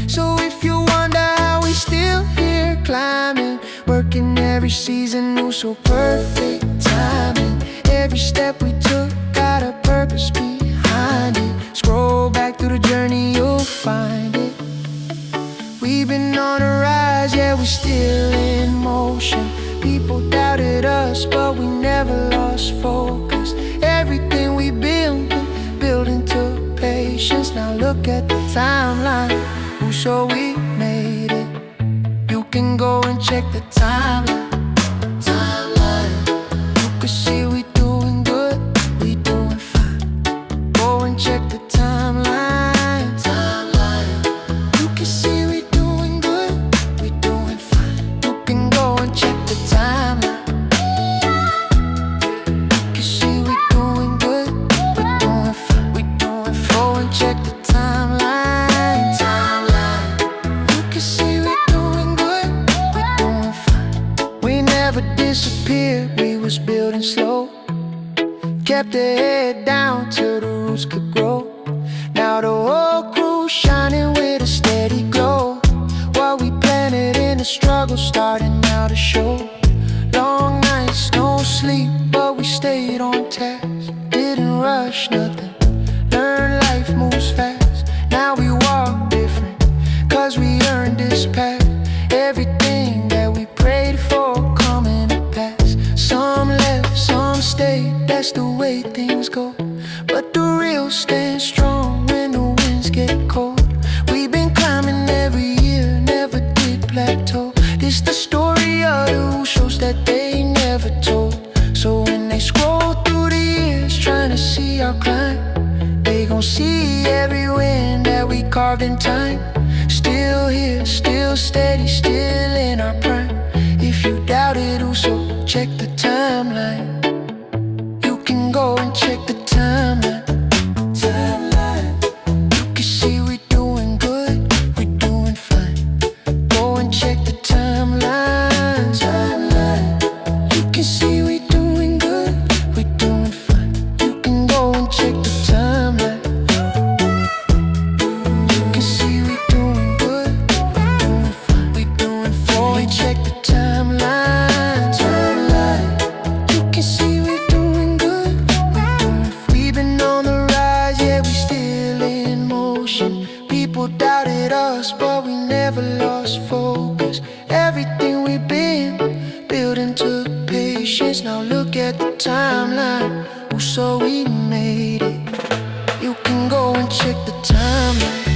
So if you wonder how we still here climbing, working every season, oh so perfect timing. Every step we took got a purpose behind it. Scroll back through the journey, you'll find it. We've been on a rise, yeah, we're still in motion. People doubted us, but we never lost focus. Everything we building took patience. Now look at the timeline, ooh, so we made it. You can go and check the timeline. You can see we doing good, we doing fine. Go and check the timeline. You can see we doing good, we doing fine. You can go and check the timeline. You can see we doing good, we doing fine. We doing fine. Go and check the timeline. You can see we doing good, we doing fine. We never disappeared, we was building slow. Kept the head down till the roots could grow. Now the whole crew shining with a steady glow. What we planted in the struggle starting now to show. Long nights, no sleep, but we stayed on task. Didn't rush nothing, learn life moves fast. Now we walk different, cause we earned this path. Everything that we prayed for coming to pass. Some left, some stayed, that's the way things go. But the real stand strong when the winds get cold. We've been climbing every year, never did plateau. This the story of the shows that they never told. So when they scroll through the years trying to see our climb, they gon' see every win that we carved in time. Still here, still steady, still in our prime. If you doubt it, so check the timeline. You can go and check the timeline. You can see we doing good, we doing fine. Go and check the timeline. You can see we doing good, we doing fine. You can go and check the timeline. You can see we doing good, we doing fine. We doing fine. Go and check the timeline. You can see we doing good, we doing fine. We've been on the rise, yeah, we still in motion. People doubted us, but we never lost focus. Everything we've been building took patience. Now look at the timeline, ooh, so we made it. You can go and check the timeline.